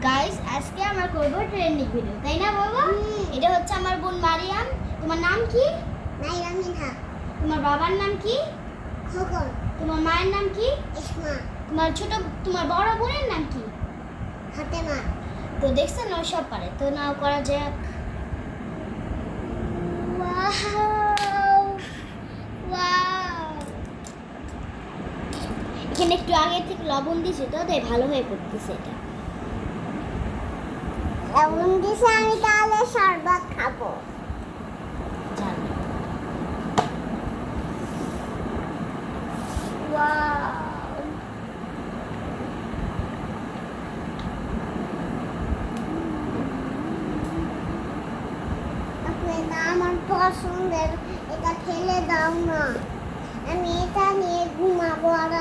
Guys আজকে আমরা করব ট্রেন্ডিং ভিডিও, তাই না বাবা? এটা হচ্ছে আমার বোন মারিয়াম। তোমার নাম কি? নাইরা মিনহা। তোমার বাবার নাম কি? খোকন। তোমার মায়ের নাম কি? ইসমা। তোমার বড় বোনের নাম কি? ফাতেমা। তো দেখছেন ও সব পারে, তো নাও করা যাক। ওয়াও ওয়াও, এখানে একটু আগে থেকে লবণ দিয়েছে তো তাই ভালো হয়ে পড়তেছে এটা। লবণ দিছে, আমি তাহলে শরবত খাবো। জানি। ওয়াও, এটা আমার পছন্দের, এটা ফেলে দাও না, আমি এটা নিয়ে ঘুমাবো আর